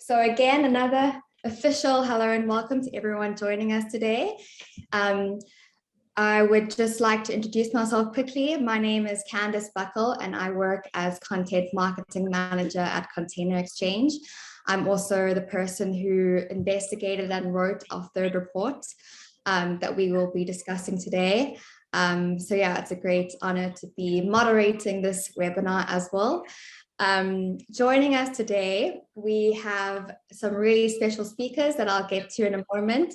So again, another official hello and welcome to everyone joining us today. I would just like to introduce myself quickly. My name is Candice Buckle and I work as Content Marketing Manager at Container xChange. I'm also the person who investigated and wrote our third report that we will be discussing today. So yeah, it's a great honor to be moderating this webinar as well. Joining us today, we have some really special speakers that I'll get to in a moment,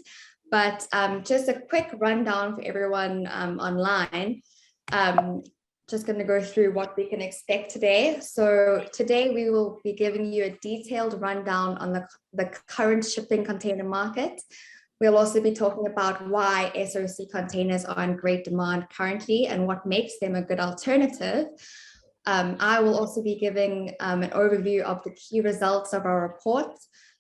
but just a quick rundown for everyone online. Just going to go through what we can expect today. So today we will be giving you a detailed rundown on the current shipping container market. We'll also be talking about why SOC containers are in great demand currently and what makes them a good alternative. I will also be giving an overview of the key results of our report.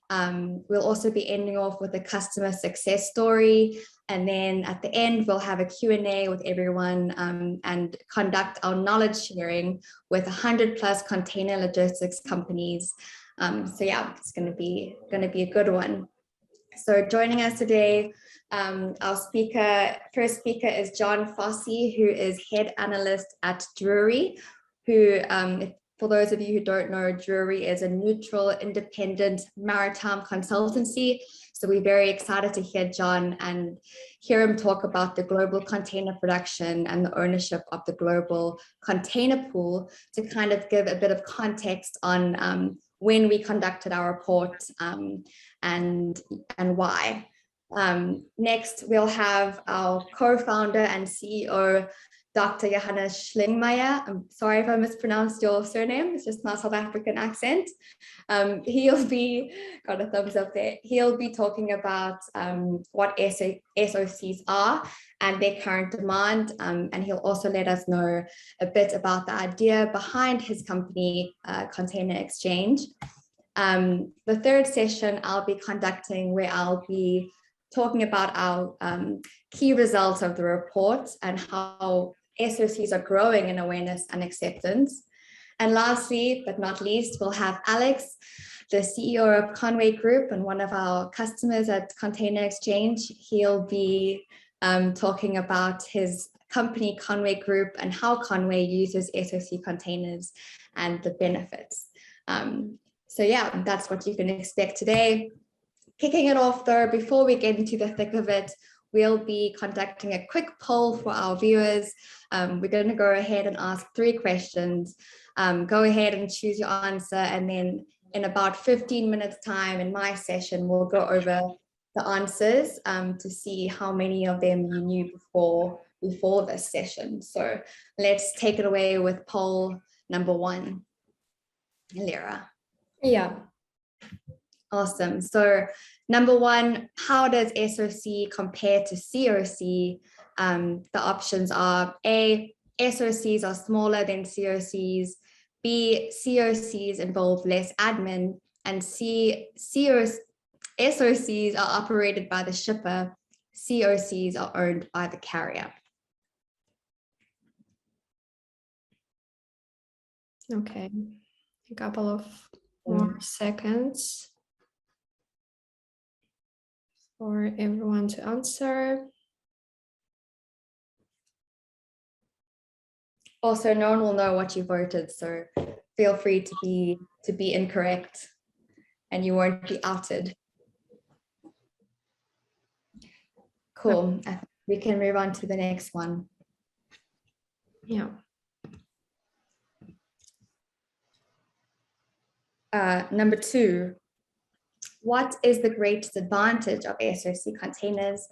We'll also be ending off with a customer success story. And then at the end, we'll have a Q&A with everyone and conduct our knowledge sharing with 100+ container logistics companies. So yeah, it's going to be a good one. So joining us today, our first speaker is John Fossey, who is head analyst at Drewry, who, for those of you who don't know, Drewry is a neutral, independent maritime consultancy. So we're very excited to hear John and hear him talk about the global container production and the ownership of the global container pool to kind of give a bit of context on when we conducted our report and why. Next, we'll have our co-founder and CEO, Dr. Johannes Schlingmeier. I'm sorry if I mispronounced your surname. It's just my South African accent. He'll be, got a thumbs up there. He'll be talking about what SOCs are and their current demand. And he'll also let us know a bit about the idea behind his company, Container xChange. The third session I'll be conducting where I'll be talking about our key results of the report and how SOCs are growing in awareness and acceptance. And lastly, but not least, we'll have Alex, the CEO of Conway Group and one of our customers at Container xChange. He'll be talking about his company, Conway Group, and how Conway uses SOC containers and the benefits. So yeah, that's what you can expect today. Kicking it off though, before we get into the thick of it, we'll be conducting a quick poll for our viewers. We're going to go ahead and ask 3 questions. Go ahead and choose your answer. And then in about 15 minutes time in my session, we'll go over the answers to see how many of them you knew before this session. So let's take it away with poll number 1. Lyra. Yeah. Awesome. So number 1, how does SOC compare to COC? The options are A, SOCs are smaller than COCs, B, COCs involve less admin, and C, SOCs are operated by the shipper, COCs are owned by the carrier. Okay, a couple of more seconds for everyone to answer. Also, no one will know what you voted, so feel free to be incorrect and you won't be outed. Cool. I think we can move on to the next one. Yeah. Number 2, what is the greatest advantage of SOC containers?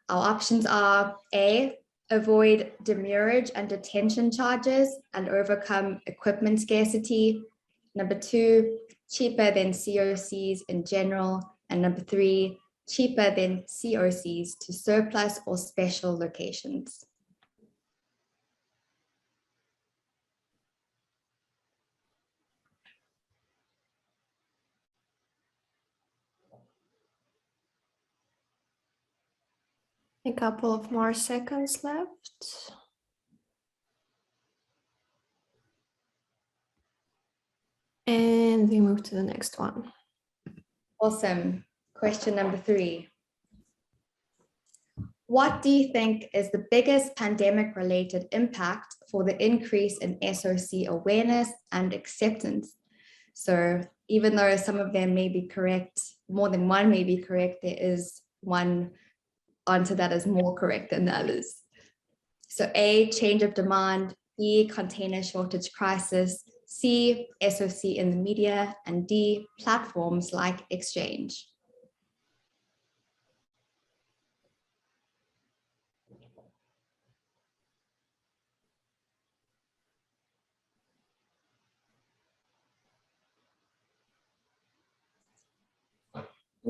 Our options are A, avoid demurrage and detention charges and overcome equipment scarcity. Number 2, cheaper than COCs in general. And number 3, cheaper than COCs to surplus or special locations. A couple of more seconds left. And we move to the next one. Awesome. Question number 3. What do you think is the biggest pandemic-related impact for the increase in SOC awareness and acceptance? So even though some of them may be correct, more than one may be correct, there is one answer that is more correct than the others. So A, change of demand, B, container shortage crisis, C, SOC in the media, and D, platforms like xChange.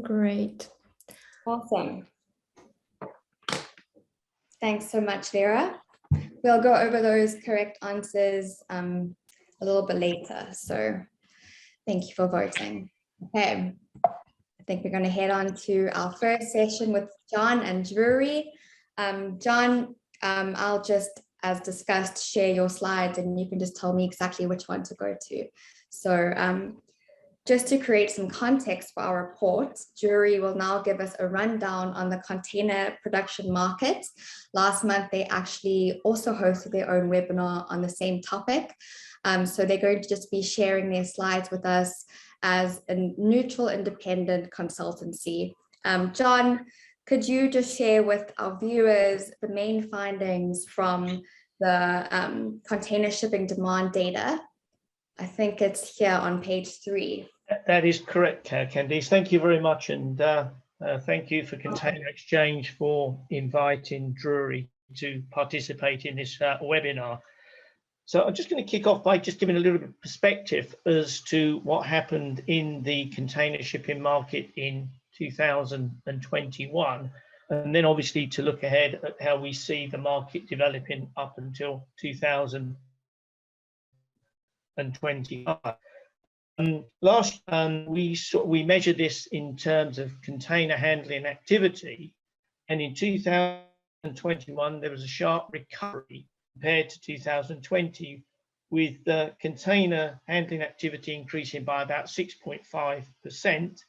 Great. Awesome. Thanks so much, Vera. We'll go over those correct answers a little bit later. So thank you for voting. Okay, I think we're going to head on to our first session with John and Drewry. John, I'll just, as discussed, share your slides and you can just tell me exactly which one to go to. So just to create some context for our report, Drewry will now give us a rundown on the container production market. Last month, they actually also hosted their own webinar on the same topic. So they're going to just be sharing their slides with us as a neutral, independent consultancy. John, could you just share with our viewers the main findings from the container shipping demand data? I think it's here on page 3. That is correct, Candice. Thank you very much, and thank you for Container XChange for inviting Drewry to participate in this webinar. So I'm just going to kick off by just giving a little bit of perspective as to what happened in the container shipping market in 2021, and then obviously to look ahead at how we see the market developing up until 2025. Last we measured this in terms of container handling activity, and in 2021 there was a sharp recovery compared to 2020, with the container handling activity increasing by about 6.5%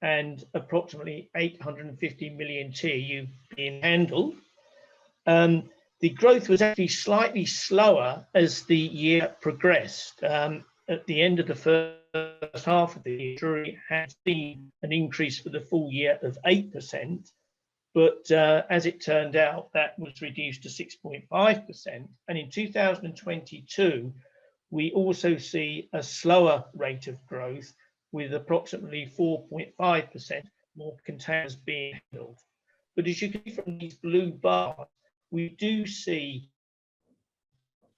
and approximately 850 million TEU being handled. The growth was actually slightly slower as the year progressed. At the end of the first half of the year, Drewry had seen an increase for the full year of 8%, but as it turned out, that was reduced to 6.5%. And in 2022, we also see a slower rate of growth with approximately 4.5% more containers being handled. But as you can see from these blue bars, we do see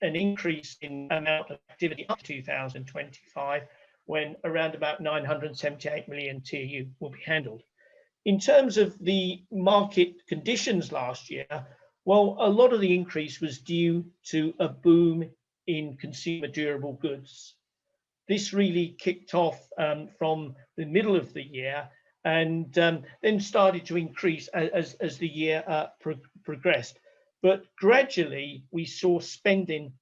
an increase in amount of activity up to 2025, when around about 978 million TEU will be handled. In terms of the market conditions last year, well, a lot of the increase was due to a boom in consumer durable goods. This really kicked off from the middle of the year and then started to increase as the year progressed. But gradually, we saw spending,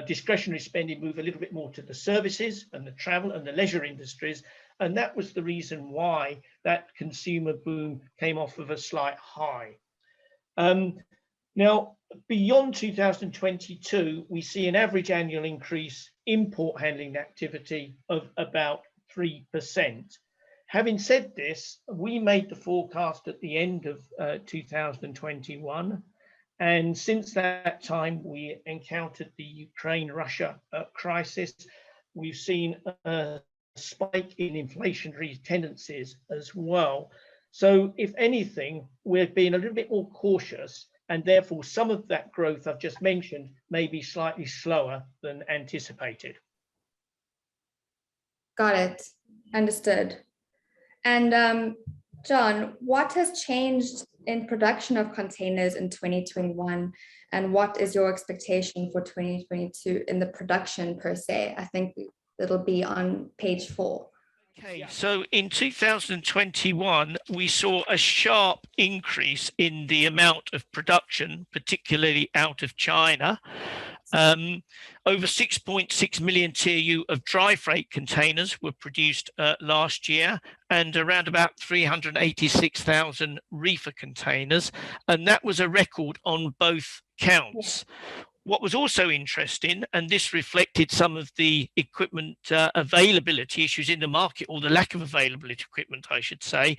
discretionary spending, move a little bit more to the services and the travel and the leisure industries. And that was the reason why that consumer boom came off of a slight high. Now, beyond 2022, we see an average annual increase in port handling activity of about 3%. Having said this, we made the forecast at the end of 2021. And since that time, we encountered the Ukraine-Russia crisis. We've seen a spike in inflationary tendencies as well. So if anything, we're being a little bit more cautious, and therefore some of that growth I've just mentioned may be slightly slower than anticipated. Got it. Understood. And John, what has changed in production of containers in 2021, and what is your expectation for 2022 in the production per se? I think it'll be on page 4. Okay, so in 2021, we saw a sharp increase in the amount of production, particularly out of China. Over 6.6 million TEU of dry freight containers were produced last year, and around about 386,000 reefer containers, and that was a record on both counts. What was also interesting, and this reflected some of the equipment availability issues in the market, or the lack of availability of equipment, I should say,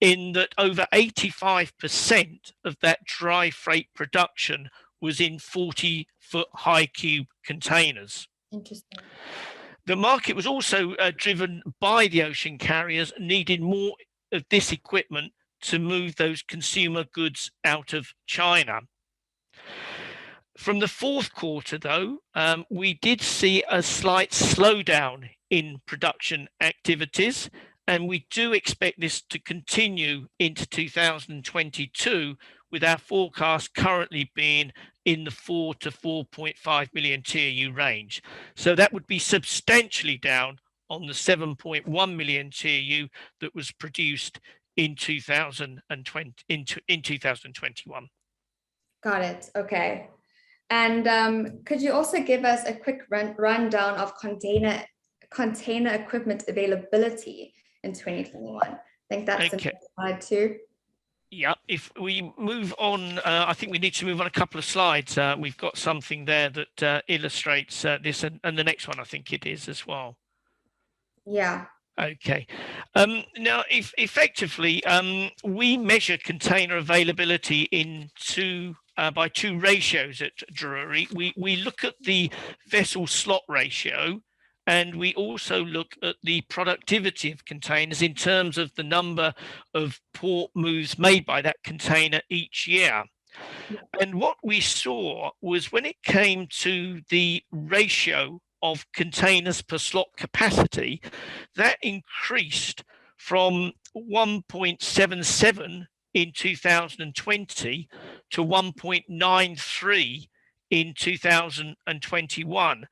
in that over 85% of that dry freight production was in 40-foot high cube containers. Interesting. The market was also driven by the ocean carriers needing more of this equipment to move those consumer goods out of China. From the fourth quarter, though, we did see a slight slowdown in production activities, and we do expect this to continue into 2022, with our forecast currently being in the 4 to 4.5 million TEU range. So that would be substantially down on the 7.1 million TEU that was produced in 2021. Got it. Okay. And could you also give us a quick rundown of container equipment availability in 2021? I think that's okay. in slide 2. Yeah, if we move on, I think we need to move on a couple of slides. We've got something there that illustrates this, and the next one I think it is as well. Yeah. Okay. Now, effectively, we measure container availability in by two ratios at Drewry. We look at the vessel slot ratio, and we also look at the productivity of containers in terms of the number of port moves made by that container each year. And what we saw was, when it came to the ratio of containers per slot capacity, that increased from 1.77 in 2020 to 1.93 in 2021.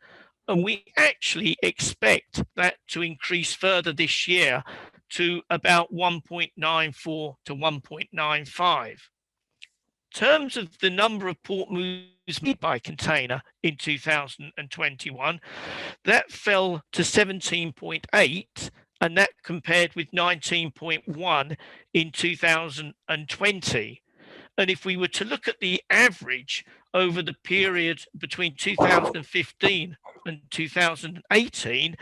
And we actually expect that to increase further this year to about 1.94 to 1.95. In terms of the number of port moves made by container in 2021, that fell to 17.8, and that compared with 19.1 in 2020. And if we were to look at the average over the period between 2015 and 2018,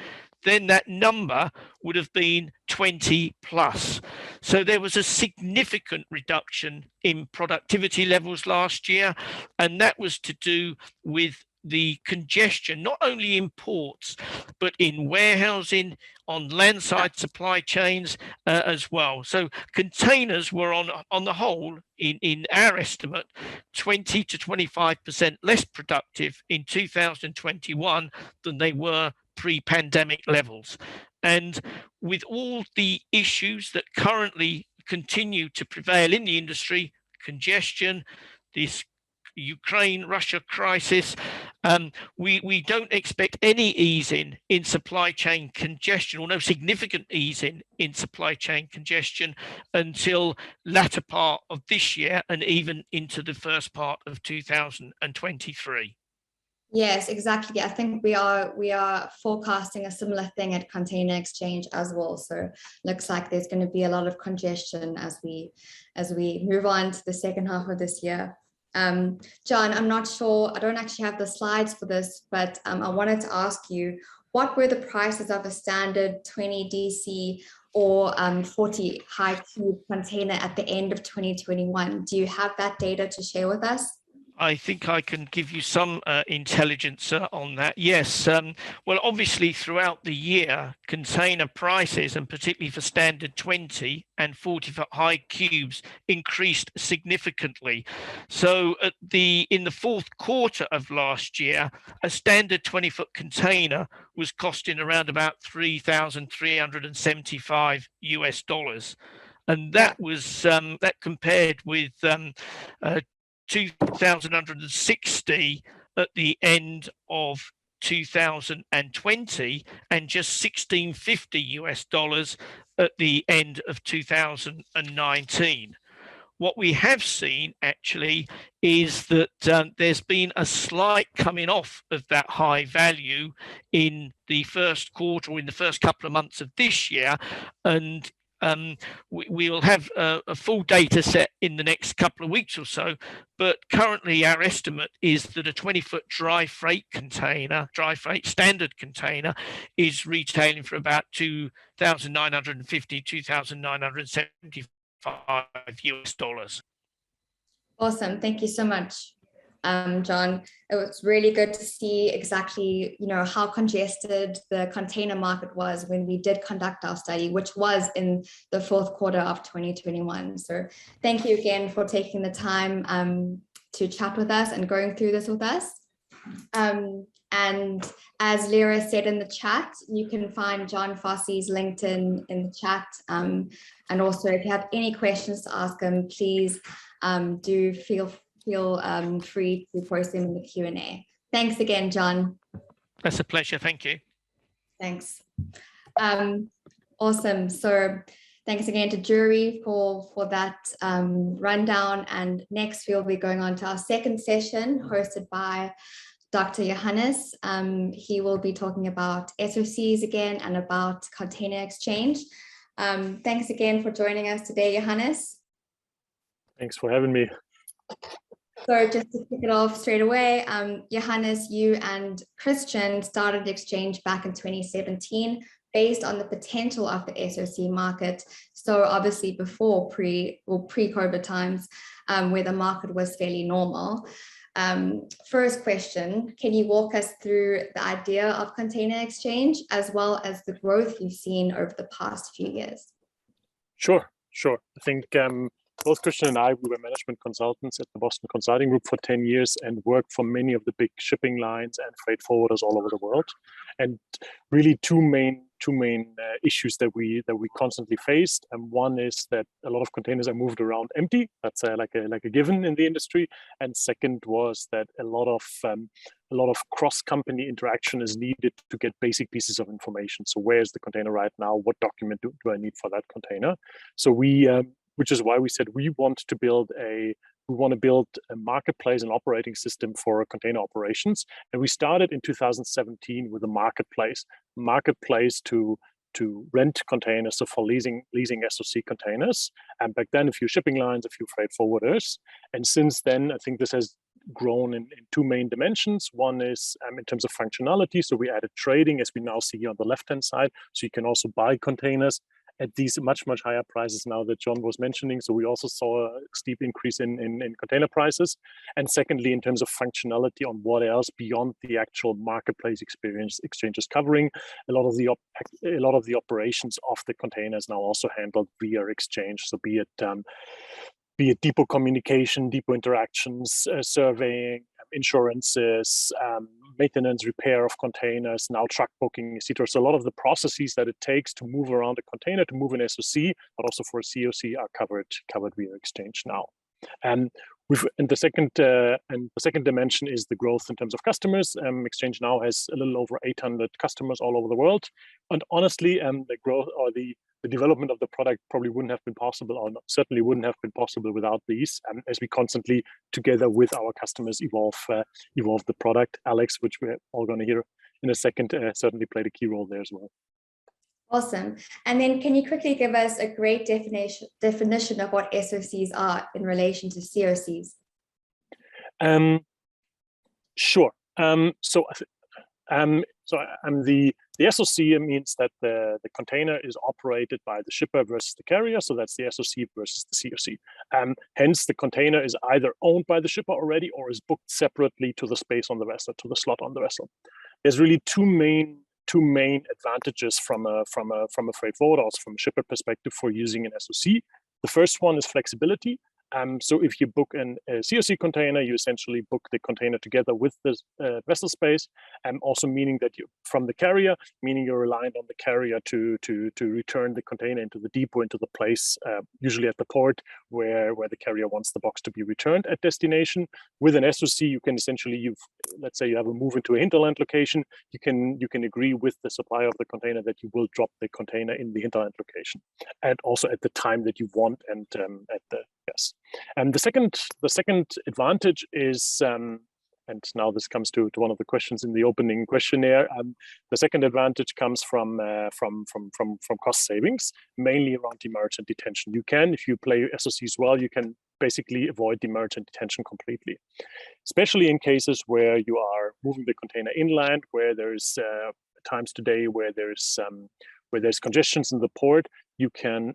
then that number would have been 20 plus. So there was a significant reduction in productivity levels last year, and that was to do with the congestion, not only in ports, but in warehousing, on landside supply chains as well. So containers were on the whole, in our estimate, 20 to 25% less productive in 2021 than they were pre-pandemic levels. And with all the issues that currently continue to prevail in the industry, congestion, this Ukraine-Russia crisis, we don't expect any easing in supply chain congestion, or no significant easing in supply chain congestion, until latter part of this year and even into the first part of 2023. Yes, exactly. I think we are forecasting a similar thing at Container XChange as well. So looks like there's going to be a lot of congestion as we move on to the second half of this year. John, I'm not sure, I don't actually have the slides for this, but I wanted to ask you, what were the prices of a standard 20 DC or 40 high cube container at the end of 2021? Do you have that data to share with us? I think I can give you some intelligence on that. Yes. Well, obviously, throughout the year, container prices, and particularly for standard 20 and 40-foot high cubes, increased significantly. So in the fourth quarter of last year, a standard 20-foot container was costing around about $3,375 US. And that was that compared with 2,160 at the end of 2020, and just $1,650 US at the end of 2019. what we have seen actually is that there's been a slight coming off of that high value in the first quarter or in the first couple of months of this year. And we will have a full data set in the next couple of weeks or so, but currently our estimate is that a 20-foot dry freight standard container is retailing for about $2,950, $2,975 US. Awesome, thank you so much, John. It was really good to see exactly, how congested the container market was when we did conduct our study, which was in the fourth quarter of 2021. So thank you again for taking the time to chat with us and going through this with us. And as Lyra said in the chat, you can find John Fossey's LinkedIn in the chat. And also, if you have any questions to ask him, please do feel free to post them in the Q&A. Thanks again, John. That's a pleasure. Thank you. Thanks. Awesome. So thanks again to Drewry for that rundown. And next we'll be going on to our second session hosted by Dr. Johannes. He will be talking about SOCs again and about container exchange. Thanks again for joining us today, Johannes. Thanks for having me. So just to kick it off straight away, Johannes, you and Christian started xChange back in 2017 based on the potential of the SOC market. So obviously before pre-COVID times, where the market was fairly normal. First question, can you walk us through the idea of container exchange as well as the growth you've seen over the past few years? Sure. I think both Christian and I, we were management consultants at the Boston Consulting Group for 10 years and worked for many of the big shipping lines and freight forwarders all over the world. And really two main issues that we constantly faced. And one is that a lot of containers are moved around empty. That's like a given in the industry. And second was that a lot of cross-company interaction is needed to get basic pieces of information. So where is the container right now? What document do I need for that container? So which is why we said we want to build a marketplace and operating system for container operations. And we started in 2017 with a marketplace to rent containers, so for leasing SOC containers. And back then, a few shipping lines, a few freight forwarders. And since then, I think this has grown in two main dimensions. One is in terms of functionality. So we added trading, as we now see here on the left-hand side. So you can also buy containers at these much higher prices now that John was mentioning. So we also saw a steep increase in container prices. And secondly, in terms of functionality on what else beyond the actual marketplace experience xChange is covering, a lot of the operations of the containers now also handled via xChange. So be it depot communication, depot interactions, surveying, insurances, maintenance, repair of containers, now truck booking, etc. So a lot of the processes that it takes to move around a container, to move an SOC, but also for a COC are covered via xChange now. And the second dimension is the growth in terms of customers. xChange now has a little over 800 customers all over the world. And honestly, the growth or the development of the product probably wouldn't have been possible, or certainly wouldn't have been possible without these, as we constantly, together with our customers, evolve the product. Alex, which we're all going to hear in a second, certainly played a key role there as well. Awesome. And then can you quickly give us a great definition of what SOCs are in relation to COCs? Sure. The SOC means that the container is operated by the shipper versus the carrier. So that's the SOC versus the COC. Hence, the container is either owned by the shipper already or is booked separately to the space on the vessel, to the slot on the vessel. There's really two main advantages from a freight forwarder, also from a shipper perspective, for using an SOC. The first one is flexibility. So if you book a COC container, you essentially book the container together with the vessel space, also meaning that from the carrier, meaning you're reliant on the carrier to return the container into the depot, into the place, usually at the port where the carrier wants the box to be returned at destination. With an SOC, you can essentially, let's say you have a move into a hinterland location, you can agree with the supplier of the container that you will drop the container in the hinterland location, and also at the time that you want, and And the second advantage is, and now this comes to one of the questions in the opening questionnaire. The second advantage comes from cost savings, mainly around demurrage and detention. You can, if you play SOCs well, you can basically avoid demurrage and detention completely, especially in cases where you are moving the container inland, where there's times today where there's congestions in the port. You can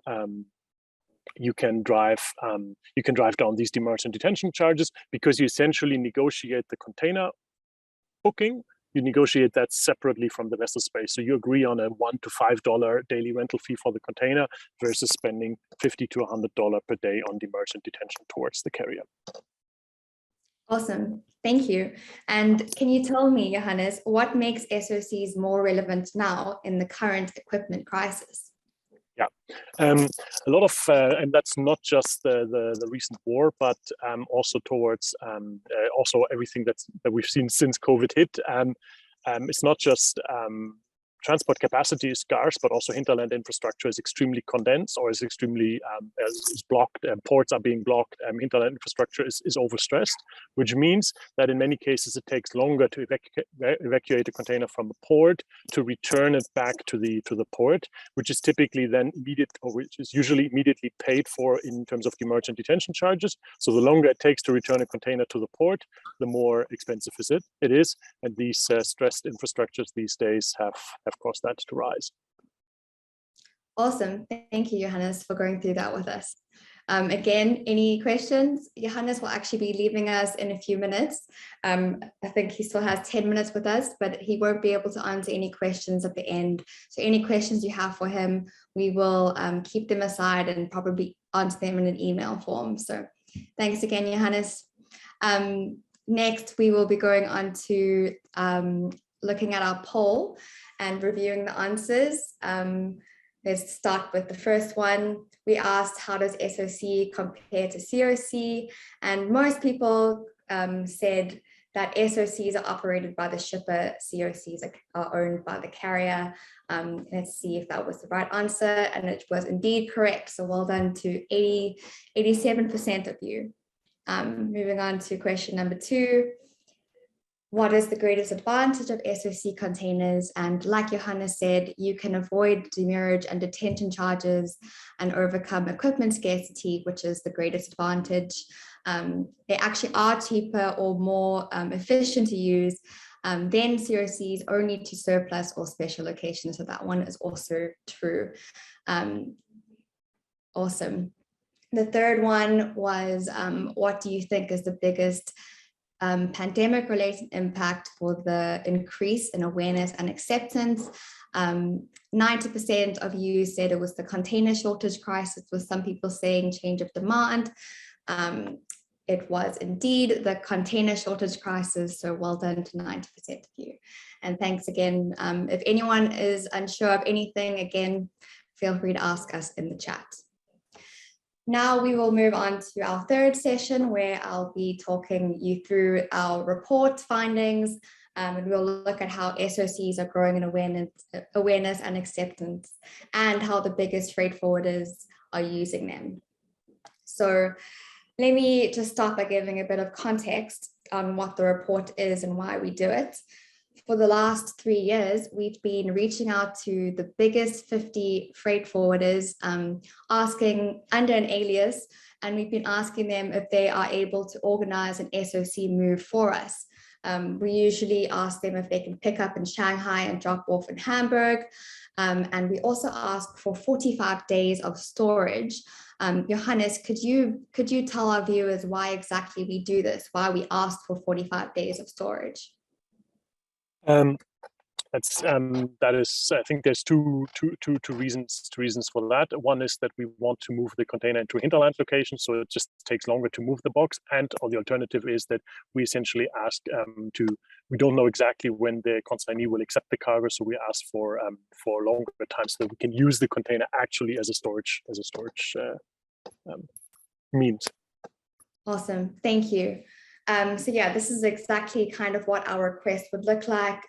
drive down these demurrage and detention charges, because you essentially negotiate the container booking. You negotiate that separately from the vessel space. So you agree on a $1 to $5 daily rental fee for the container versus spending $50 to $100 per day on demurrage and detention towards the carrier. Awesome, thank you. And can you tell me, Johannes, what makes SOCs more relevant now in the current equipment crisis? Yeah, a lot of, and that's not just the recent war, but also towards also everything that we've seen since COVID hit. It's not just transport capacity is scarce, but also hinterland infrastructure is extremely condensed, or is extremely is blocked. Ports are being blocked. Hinterland infrastructure is overstressed, which means that in many cases it takes longer to evacuate a container from a port to return it back to the port, which is typically then which is usually immediately paid for in terms of demurrage and detention charges. So the longer it takes to return a container to the port, the more expensive it is, and these stressed infrastructures these days have caused that to rise. Awesome. Thank you, Johannes, for going through that with us. Again, any questions? Johannes will actually be leaving us in a few minutes. I think he still has 10 minutes with us, but he won't be able to answer any questions at the end. So any questions you have for him, we will keep them aside and probably answer them in an email form. So thanks again, Johannes. Next, we will be going on to looking at our poll and reviewing the answers. Let's start with the first one. We asked, how does SOC compare to COC? And most people said that SOCs are operated by the shipper, COCs are owned by the carrier. Let's see if that was the right answer, and it was indeed correct. So well done to 87% of you. Moving on to question number 2. What is the greatest advantage of SOC containers? And like Johannes said, you can avoid demurrage and detention charges and overcome equipment scarcity, which is the greatest advantage. They actually are cheaper or more efficient to use than COCs, only to surplus or special locations. So that one is also true. Awesome. The third one was, what do you think is the biggest pandemic-related impact for the increase in awareness and acceptance? 90% of you said it was the container shortage crisis, with some people saying change of demand. It was indeed the container shortage crisis, so well done to 90% of you. And thanks again. If anyone is unsure of anything, again, feel free to ask us in the chat. Now we will move on to our third session, where I'll be talking you through our report findings, and we'll look at how SOCs are growing in awareness and acceptance, and how the biggest freight forwarders are using them. So let me just start by giving a bit of context on what the report is and why we do it. For the last 3 years, we've been reaching out to the biggest 50 freight forwarders, asking under an alias, and we've been asking them if they are able to organize an SOC move for us. We usually ask them if they can pick up in Shanghai and drop off in Hamburg. And we also ask for 45 days of storage. Johannes, could you tell our viewers why exactly we do this, why we ask for 45 days of storage? That is, I think there's two reasons for that. One is that we want to move the container into a hinterland location, so it just takes longer to move the box. And or the alternative is that we essentially ask we don't know exactly when the consignee will accept the cargo, so we ask for longer time so that we can use the container actually as a storage means. Awesome, thank you. So yeah, this is exactly kind of what our request would look like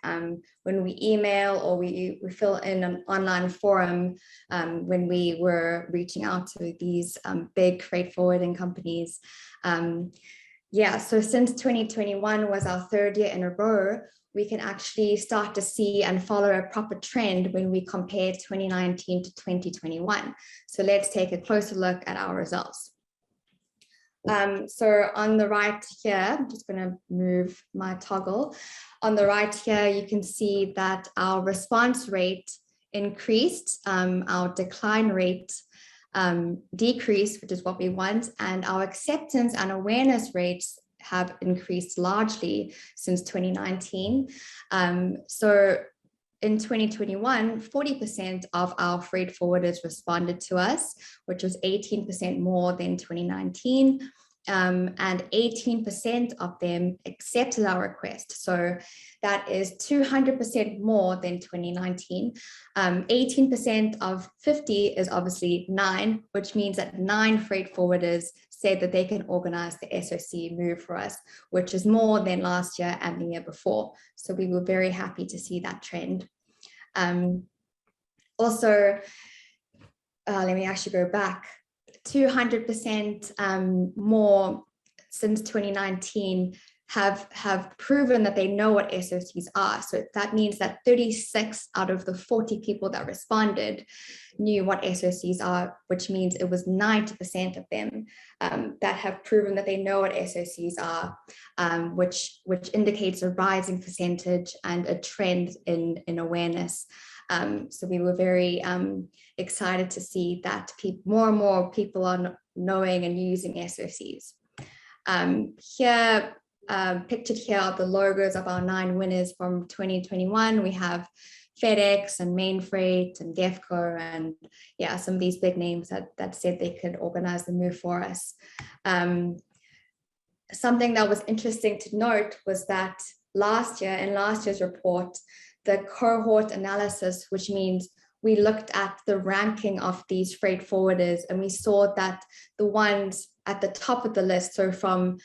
when we email or we fill in an online forum when we were reaching out to these big freight forwarding companies. Yeah, so since 2021 was our third year in a row, we can actually start to see and follow a proper trend when we compare 2019 to 2021. So let's take a closer look at our results. So on the right here, I'm just going to move my toggle. On the right here, you can see that our response rate increased, our decline rate decreased, which is what we want, and our acceptance and awareness rates have increased largely since 2019. So in 2021, 40% of our freight forwarders responded to us, which was 18% more than 2019. And 18% of them accepted our request. So that is 200% more than 2019. 18% of 50 is obviously 9, which means that 9 freight forwarders said that they can organize the SOC move for us, which is more than last year and the year before. So we were very happy to see that trend. Also, let me actually go back. 200% more since 2019 have proven that they know what SOCs are. So that means that 36 out of the 40 people that responded knew what SOCs are, which means it was 90% of them that have proven that they know what SOCs are, which indicates a rising percentage and a trend in awareness. So we were very excited to see that more and more people are knowing and using SOCs. Here, pictured here are the logos of our 9 winners from 2021. We have FedEx and Mainfreight and Defco and yeah, some of these big names that said they could organize the move for us. Something that was interesting to note was that last year, in last year's report, the cohort analysis, which means we looked at the ranking of these freight forwarders and we saw that the ones at the top of the list, so from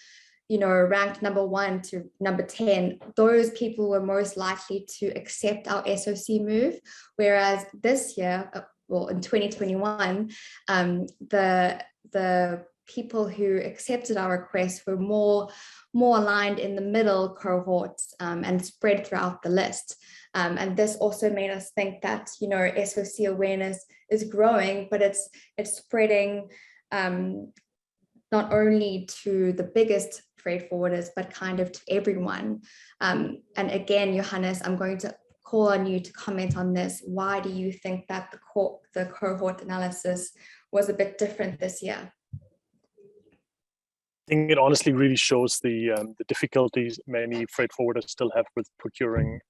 ranked number 1 to number 10, those people were most likely to accept our SOC move. Whereas this year, well, in 2021, the people who accepted our request were more aligned in the middle cohorts and spread throughout the list. And this also made us think that, SOC awareness is growing, but it's spreading not only to the biggest freight forwarders, but kind of to everyone. And again, Johannes, I'm going to call on you to comment on this. Why do you think that the cohort analysis was a bit different this year? I think it honestly really shows the difficulties many freight forwarders still have with procuring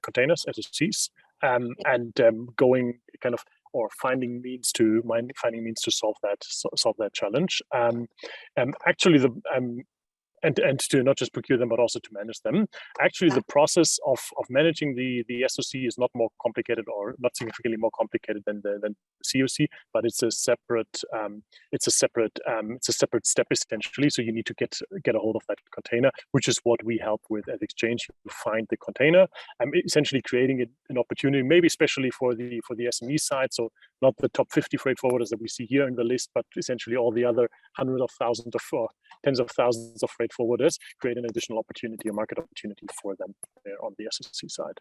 containers, SOCs, and going kind of or finding means to solve that challenge. Actually, and to not just procure them, but also to manage them. Actually, the process of managing the SOC is not more complicated or not significantly more complicated than the COC, but it's a separate step essentially. So you need to get a hold of that container, which is what we help with at xChange. You find the container, essentially creating an opportunity, maybe especially for the SME side. So not the top 50 freight forwarders that we see here in the list, but essentially all the other hundreds of thousands or tens of thousands of freight forwarders, create an additional opportunity, a market opportunity for them there on the SOC side.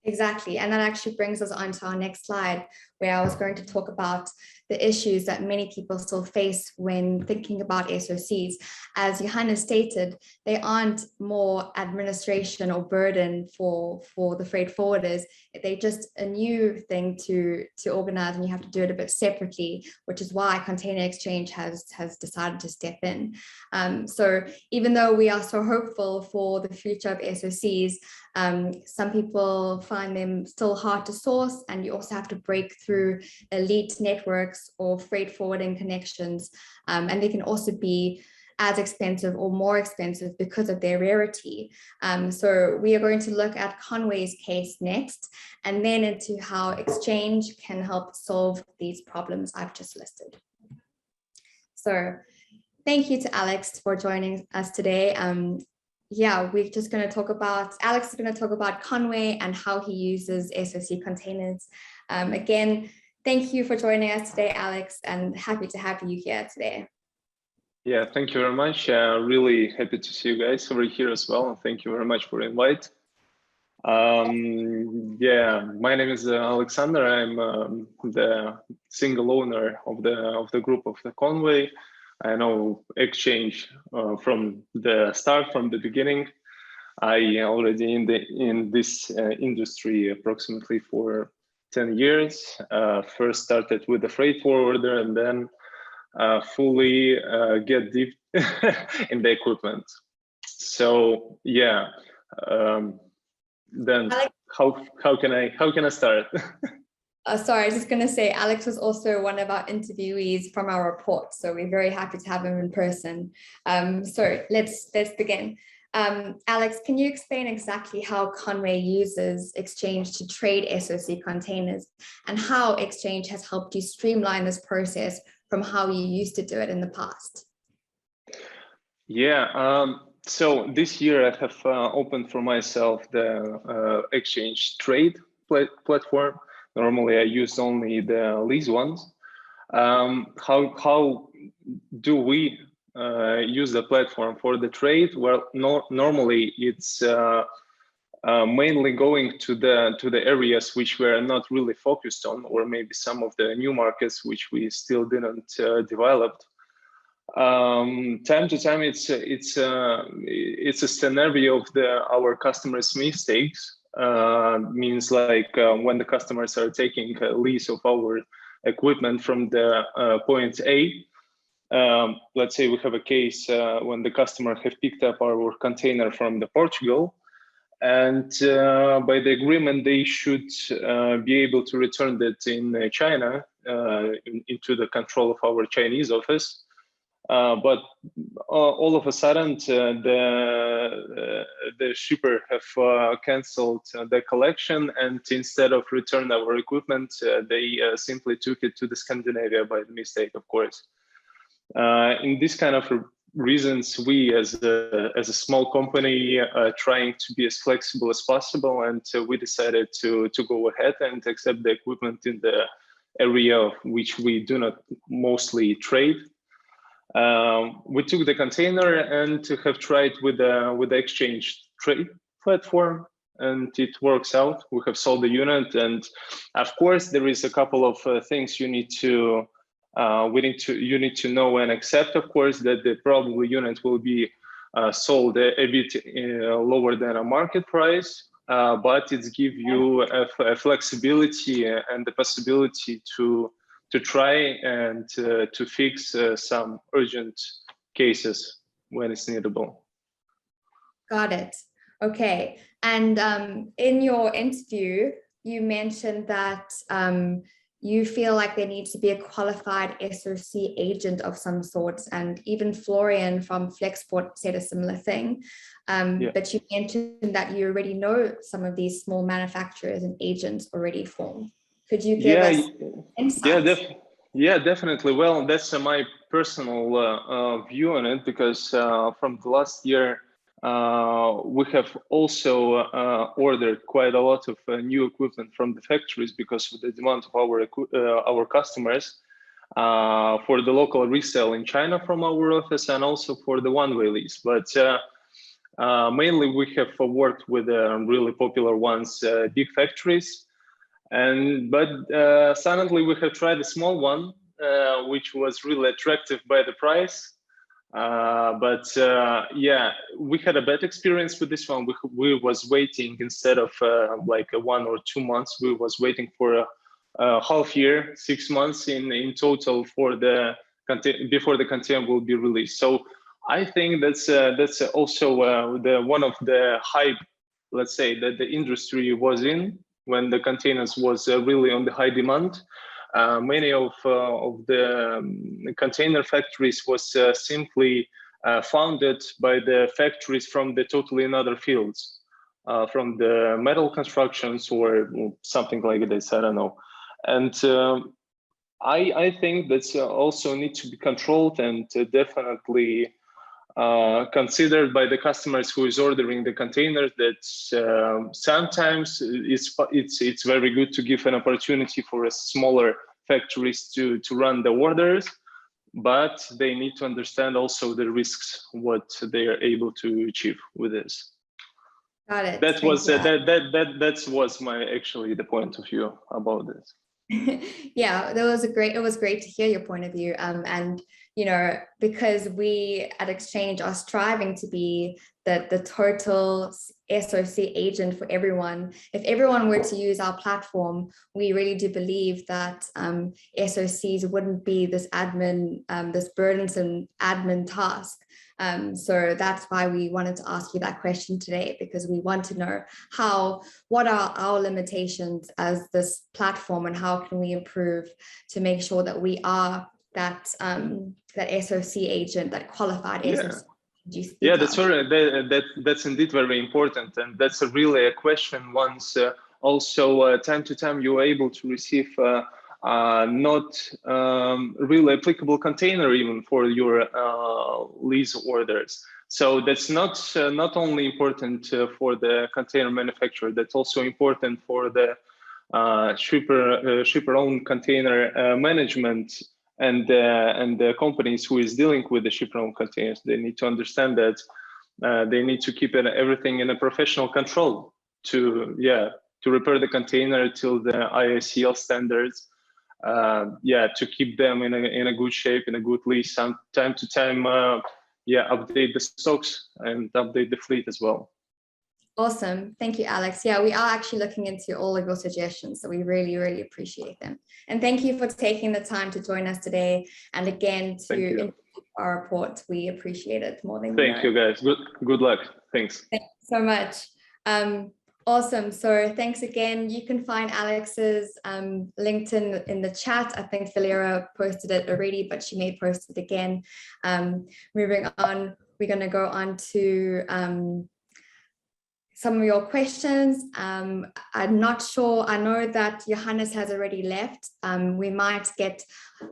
Exactly. And that actually brings us on to our next slide, where I was going to talk about the issues that many people still face when thinking about SOCs. As Johannes stated, they aren't more administration or burden for the freight forwarders. They're just a new thing to organize, and you have to do it a bit separately, which is why Container xChange has decided to step in. So even though we are so hopeful for the future of SOCs, some people find them still hard to source, and you also have to break through elite networks or freight forwarding connections, and they can also be as expensive or more expensive because of their rarity. So we are going to look at Conway's case next, and then into how xChange can help solve these problems I've just listed. So thank you to Alex for joining us today. Yeah, we're just going to talk about, Alex is going to talk about Conway and how he uses SOC containers. Again, thank you for joining us today, Alex, and happy to have you here today. Yeah, thank you very much. Really happy to see you guys over here as well. And thank you very much for the invite. Yeah, my name is Alexander. I'm the single owner of the group of the Conway. I know xChange from the start, from the beginning. I already in this industry approximately for 10 years. First started with the freight forwarder and then fully get deep in the equipment. So yeah, then Alex, how can I start? Sorry, I was just going to say, Alex was also one of our interviewees from our report, so we're very happy to have him in person. So let's begin. Alex, can you explain exactly how Conway uses xChange to trade SOC containers and how xChange has helped you streamline this process from how you used to do it in the past? Yeah, so this year I have opened for myself the xChange trade platform. Normally I use only the lease ones. How do we use the platform for the trade? Well, normally it's mainly going to the areas which we are not really focused on, or maybe some of the new markets which we still didn't develop. Time to time, it's a scenario of our customers' mistakes. Means like when the customers are taking a lease of our equipment from the point A. Let's say we have a case when the customer have picked up our container from the Portugal, and by the agreement they should be able to return that in China into the control of our Chinese office. But all of a sudden, the shipper have canceled the collection, and instead of return our equipment, they simply took it to the Scandinavia by mistake, of course. In this kind of reasons, we as a small company trying to be as flexible as possible, and we decided to go ahead and accept the equipment in the area of which we do not mostly trade. We took the container and have tried with the xChange trade platform, and it works out. We have sold the unit, and of course there is a couple of things you need to know and accept. Of course, that the probably unit will be sold a bit lower than a market price, but it gives you a flexibility and the possibility to try and to fix some urgent cases when it's needable. Got it. Okay. And in your interview, you mentioned that you feel like there needs to be a qualified SOC agent of some sorts, and even Florian from Flexport said a similar thing. But you mentioned that you already know some of these small manufacturers and agents already formed. Could you give us insights? Yeah, definitely. Well, that's my personal view on it, because from the last year, we have also ordered quite a lot of new equipment from the factories because of the demand of our customers for the local resale in China from our office, and also for the one-way lease. But mainly we have worked with really popular ones, big factories. But suddenly we have tried a small one, which was really attractive by the price. Yeah, we had a bad experience with this one. We was waiting, instead of like 1 or 2 months, we was waiting for a half year, 6 months in total for the before the container will be released. So I think that's also one of the hype, let's say, that the industry was in when the containers was really on the high demand. Many of the container factories was simply founded by the factories from the totally another fields, from the metal constructions or something like this, I don't know. And I think that's also need to be controlled and definitely considered by the customers who is ordering the containers, that sometimes it's very good to give an opportunity for a smaller factories to run the orders, but they need to understand also the risks, what they are able to achieve with this. Got it. That was that was my actually the point of view about this. Yeah, it was great to hear your point of view. And you know, because we at xChange are striving to be the total SOC agent for everyone. If everyone were to use our platform, we really do believe that SOCs wouldn't be this this burdensome admin task. So that's why we wanted to ask you that question today, because we want to know what are our limitations as this platform, and how can we improve to make sure that we are that SOC agent, that qualified SOC. Yeah, that's that's indeed very important, and that's really a question. Once also time to time you're able to receive not really applicable container even for your lease orders. So that's not only important for the container manufacturer, that's also important for the shipper-owned container management and the companies who is dealing with the shipper-owned containers. They need to understand that they need to keep everything in a professional control to repair the container till the ISCL standards. To keep them in a good shape, in a good lease, time to time, update the stocks and update the fleet as well. Awesome. Thank you, Alex. Yeah, we are actually looking into all of your suggestions, so we really, really appreciate them. And thank you for taking the time to join us today. And again, to introduce our report, we appreciate it more than Thank you, guys. Good luck. Thanks. Thank you so much. Awesome. So thanks again. You can find Alex's LinkedIn in the chat. I think Valera posted it already, but she may post it again. Moving on, we're going to go on to some of your questions. I'm not sure. I know that Johannes has already left. We might get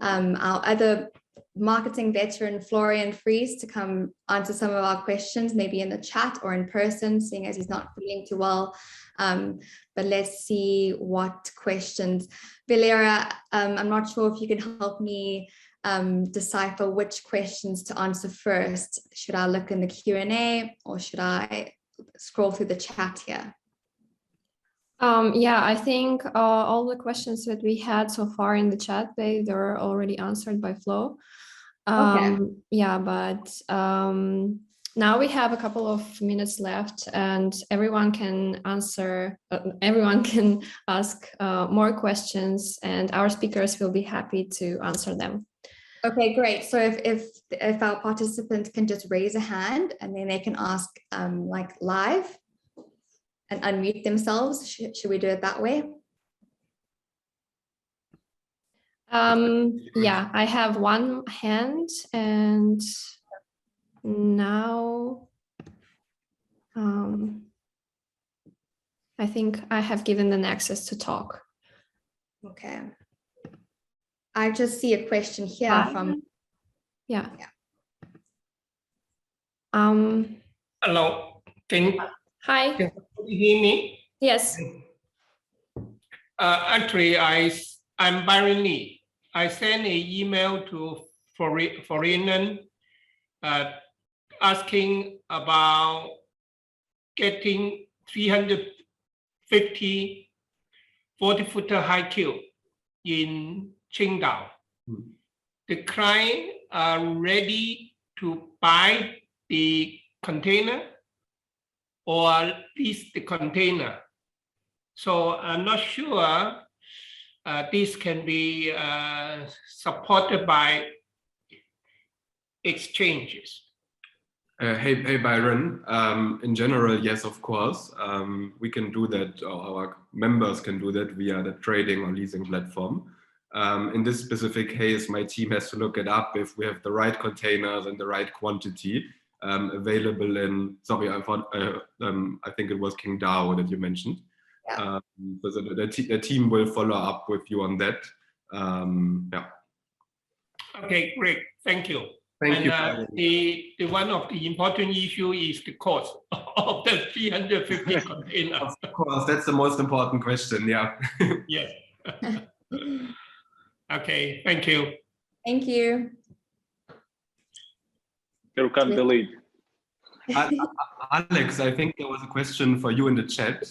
our other marketing veteran, Florian Fries, to come answer some of our questions, maybe in the chat or in person, seeing as he's not feeling too well. But let's see what questions. Valera, I'm not sure if you can help me decipher which questions to answer first. Should I look in the Q&A or should I scroll through the chat here? Yeah, I think all the questions that we had so far in the chat, they're already answered by Flo. Okay. Yeah, but now we have a couple of minutes left, and everyone can answer. Everyone can ask more questions, and our speakers will be happy to answer them. Okay, great. So if our participants can just raise a hand, and then they can ask like live and unmute themselves. Should we do it that way? Yeah, I have one hand, and now I think I have given them access to talk. Okay. I just see a question here from. Yeah. Hello. Hi. Can you hear me? Yes. Actually, I'm Byron Lee. I sent an email to Foreigner asking about getting 350 40-footer high cube in Qingdao. The client are ready to buy the container or lease the container. So I'm not sure this can be supported by exchanges. Hey Byron, in general, yes, of course. We can do that, or our members can do that via the trading or leasing platform. In this specific case, my team has to look it up if we have the right containers and the right quantity available in, sorry, I think it was Qingdao that you mentioned. Yeah. So the team will follow up with you on that. Yeah. Okay, great. Thank you. Thank you. The one of the important issue is the cost of the 350 containers. Of course, that's the most important question. Yeah. Yes. Okay. Thank you. Thank you. You can delete. Alex, I think there was a question for you in the chat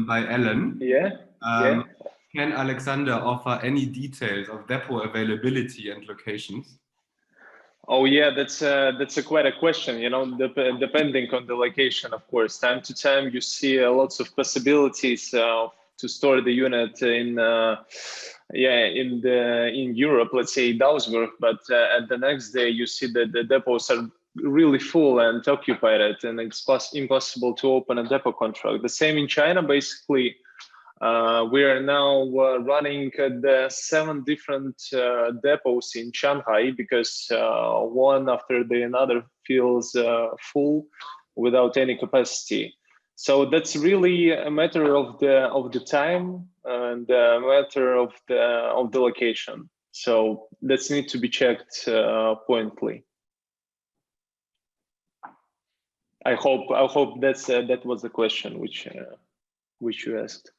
by Ellen. Yeah. Can Alexander offer any details of depot availability and locations? Oh yeah, that's quite a question. You know, depending on the location, of course. Time to time, you see lots of possibilities to store the unit in Europe, let's say Duisburg. But at the next day, you see that the depots are really full and occupied, and it's impossible to open a depot contract. The same in China, basically. We are now running the 7 different depots in Shanghai because one after the another feels full without any capacity. So that's really a matter of the time and a matter of the location. So that's need to be checked pointedly. I hope that was the question which you asked.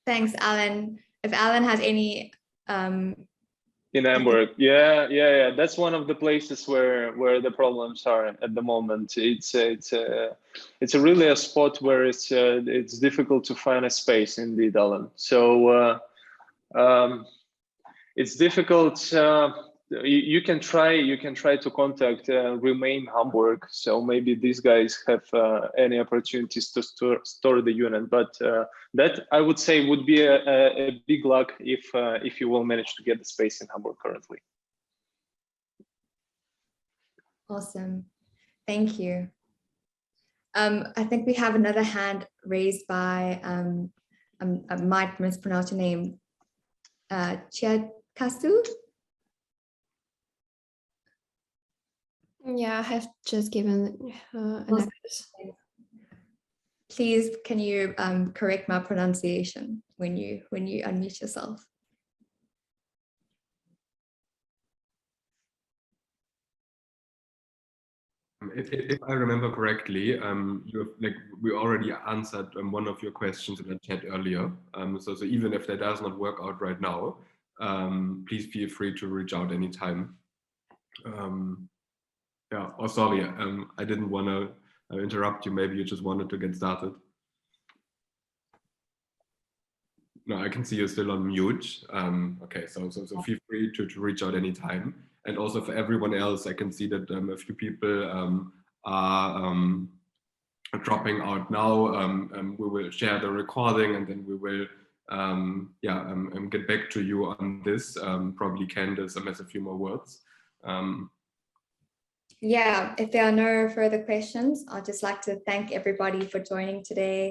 Thanks, Alan. If Alan has any in Hamburg, yeah, that's one of the places where the problems are at the moment. It's really a spot where it's difficult to find a space, indeed, Alan. So it's difficult. You can try to contact Remain Hamburg. So maybe these guys have any opportunities to store the unit. But that I would say would be a big luck if you will manage to get the space in Hamburg currently. Awesome, thank you. I think we have another hand raised by I might mispronounce your name, Chiakasu. Yeah, I have just given an access. Please, can you correct my pronunciation when you unmute yourself? If I remember correctly, we already answered one of your questions in the chat earlier. So even if that does not work out right now, please feel free to reach out anytime. Yeah. Oh, sorry. I didn't want to interrupt you. Maybe you just wanted to get started. No, I can see you're still on mute. Okay, so feel free to reach out anytime. And also for everyone else, I can see that a few people are dropping out now. We will share the recording and then we will get back to you on this. Probably Candace has a few more words. Yeah, if there are no further questions, I'd just like to thank everybody for joining today.